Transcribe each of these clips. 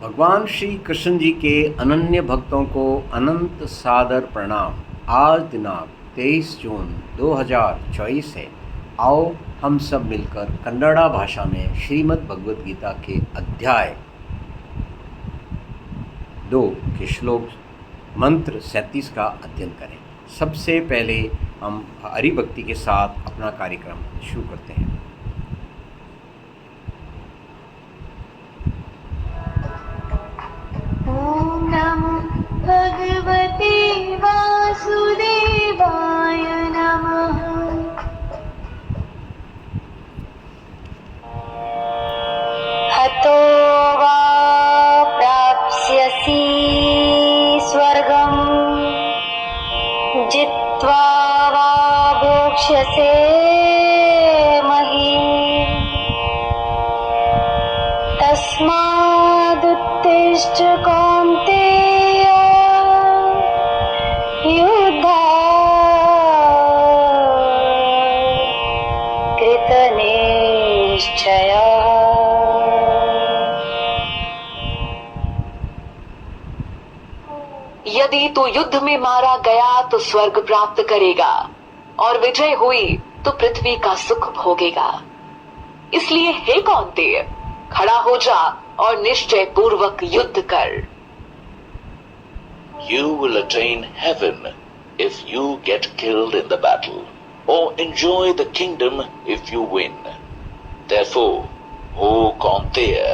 भगवान श्री कृष्ण जी के अनन्य भक्तों को अनंत सादर प्रणाम। आज दिनांक 23 जून 2024 है। आओ हम सब मिलकर कन्नड़ा भाषा में श्रीमद् भगवद गीता के अध्याय 2 के श्लोक मंत्र 37 का अध्ययन करें। सबसे पहले हम हरि भक्ति के साथ अपना कार्यक्रम शुरू करते हैं। ओम नमो भगवते वासुदेवाय नमः। हतो वा प्राप्स्यसि स्वर्गं जित्वा वा भोक्ष्यसे महीम्। तस्मादुत्तिष्ठ कौन्तेय युद्धाय कृतनिश्चयः। यदि तू युद्ध में मारा गया तो स्वर्ग प्राप्त करेगा और विजय हुई तो पृथ्वी का सुख भोगेगा। इसलिए हे कौन्तेय, खड़ा हो जा और निश्चय पूर्वक युद्ध कर। You will attain heaven if you get killed in the battle, or enjoy the kingdom if you win. Therefore, O Kaunteya,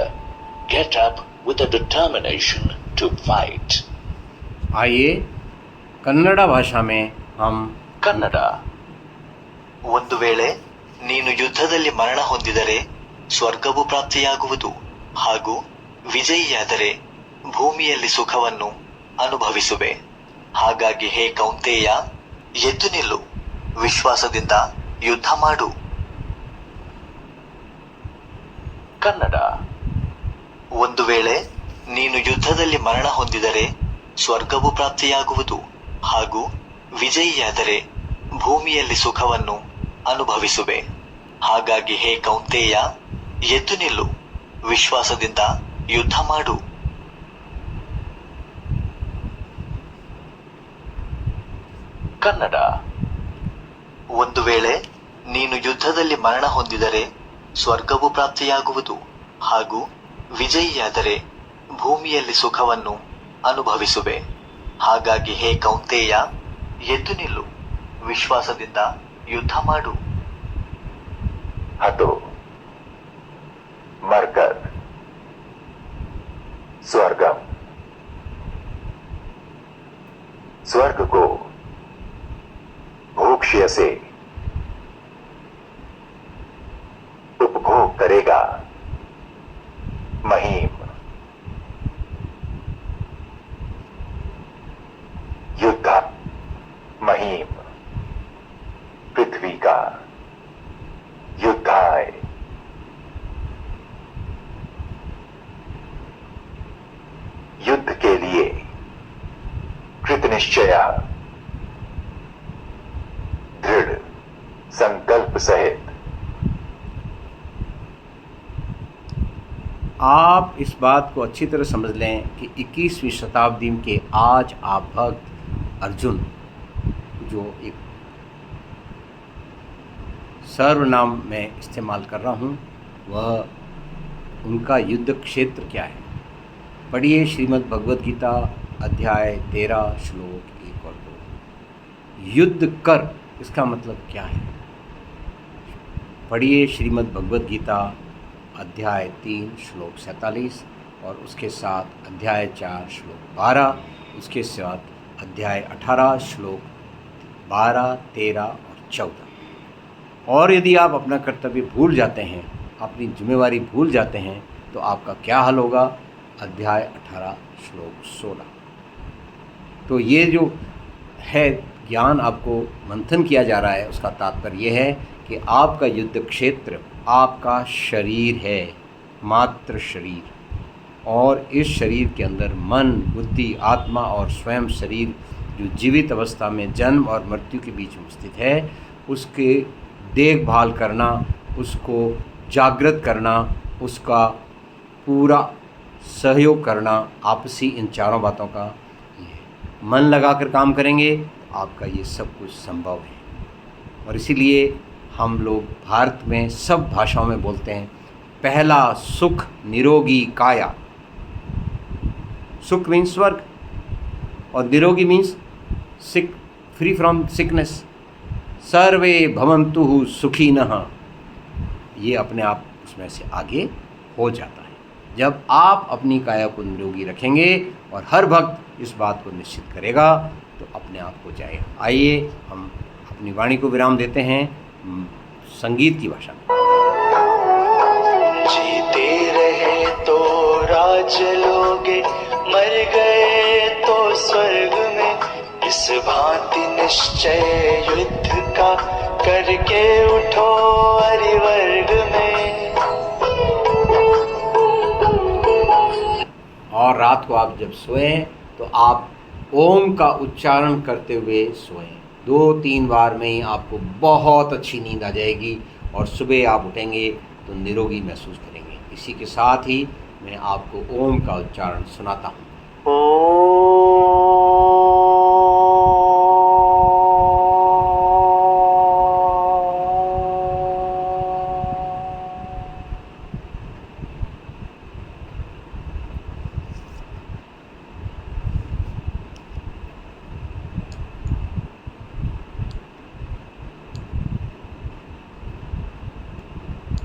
get up with a determination to fight. आइए कन्नड़ भाषा में हम ಕನ್ನಡ. ಒಂದು ವೇಳೆ ನೀನು ಯುದ್ಧದಲ್ಲಿ ಮರಣ ಹೊಂದಿದರೆ ಸ್ವರ್ಗವು ಪ್ರಾಪ್ತಿಯಾಗುವುದು ಹಾಗೂ ವಿಜಯಿಯಾದರೆ ಭೂಮಿಯಲ್ಲಿ ಸುಖವನ್ನು ಅನುಭವಿಸುವೆ. ಹಾಗಾಗಿ ಹೇ ಕೌಂತೆಯ, ಎದ್ದು ನಿಲ್ಲು, ವಿಶ್ವಾಸದಿಂದ ಯುದ್ಧ ಮಾಡು. ಕನ್ನಡ. ಒಂದು ವೇಳೆ ನೀನು ಯುದ್ಧದಲ್ಲಿ ಮರಣ ಹೊಂದಿದರೆ ಸ್ವರ್ಗವು ಪ್ರಾಪ್ತಿಯಾಗುವುದು ಹಾಗೂ ವಿಜಯಿಯಾದರೆ ಭೂಮಿಯಲ್ಲಿ ಸುಖವನ್ನು ಅನುಭವಿಸುವೆ. ಹಾಗಾಗಿ ಹೇ ಕೌಂತೆಯ, ಎದ್ದು ನಿಲ್ಲು, ವಿಶ್ವಾಸದಿಂದ ಯುದ್ಧ ಮಾಡು. ಕನ್ನಡ. ಒಂದು ವೇಳೆ ನೀನು ಯುದ್ಧದಲ್ಲಿ ಮರಣ ಹೊಂದಿದರೆ ಸ್ವರ್ಗವು ಪ್ರಾಪ್ತಿಯಾಗುವುದು ಹಾಗೂ ವಿಜಯಿಯಾದರೆ ಭೂಮಿಯಲ್ಲಿ ಸುಖವನ್ನು ಅನುಭವಿಸುವೆ. ಹಾಗಾಗಿ ಹೇ ಕೌಂತೆಯ, ಎದ್ದು ನಿಲ್ಲು, ವಿಶ್ವಾಸದಿಂದ ಯುದ್ಧ ಮಾಡು. हटो, मरकर स्वर्गम, स्वर्ग को भोक्ष्य से उपभोग करेगा महीम। युद्ध महीम, पृथ्वी का युद्धाय युद्ध के लिए कृतनिश्चय दृढ़ संकल्प सहित। आप इस बात को अच्छी तरह समझ लें कि 21वीं शताब्दी के आज आप भक्त अर्जुन, जो एक सर्वनाम मैं इस्तेमाल कर रहा हूँ, वह उनका युद्ध क्षेत्र क्या है। पढ़िए श्रीमद् भगवद गीता अध्याय 13 श्लोक 1 और 2। युद्ध कर, इसका मतलब क्या है? पढ़िए श्रीमद् भगवद गीता अध्याय 3 श्लोक 47 और उसके साथ अध्याय 4 श्लोक 12, उसके साथ अध्याय 18 श्लोक 12, 13 और 14। और यदि आप अपना कर्तव्य भूल जाते हैं, अपनी जिम्मेवारी भूल जाते हैं, तो आपका क्या हाल होगा? अध्याय 18 श्लोक 16। तो ये जो है ज्ञान आपको मंथन किया जा रहा है, उसका तात्पर्य यह है कि आपका युद्ध क्षेत्र आपका शरीर है, मात्र शरीर। और इस शरीर के अंदर मन, बुद्धि, आत्मा और स्वयं शरीर जो जीवित अवस्था में जन्म और मृत्यु के बीच में स्थित है, उसके देखभाल करना, उसको जागृत करना, उसका पूरा सहयोग करना आपसी इन चारों बातों का ये है। मन लगाकर काम करेंगे तो आपका ये सब कुछ संभव है। और इसीलिए हम लोग भारत में सब भाषाओं में बोलते हैं, पहला सुख निरोगी काया। सुख मीन्स स्वर्ग और निरोगी means sick, free from sickness. सर्वे भवन्तु सुखिनः, ये अपने आप उसमें से आगे हो जाता है जब आप अपनी काया को निरोगी रखेंगे। और हर भक्त इस बात को निश्चित करेगा तो अपने आप हो जाएगा। आइए हम अपनी वाणी को विराम देते हैं संगीत की भाषा में। जीते रहे तो राज लोगे, मर गए तो स्वर्ग में। इस भांति निश्चय युद्ध का करके उठो हरिवर्ग में। और रात को आप जब सोएं तो आप ओम का उच्चारण करते हुए सोएं। 2-3 बार में ही आपको बहुत अच्छी नींद आ जाएगी और सुबह आप उठेंगे तो निरोगी महसूस करेंगे। इसी के साथ ही मैं आपको ओम का उच्चारण सुनाता हूँ। ओम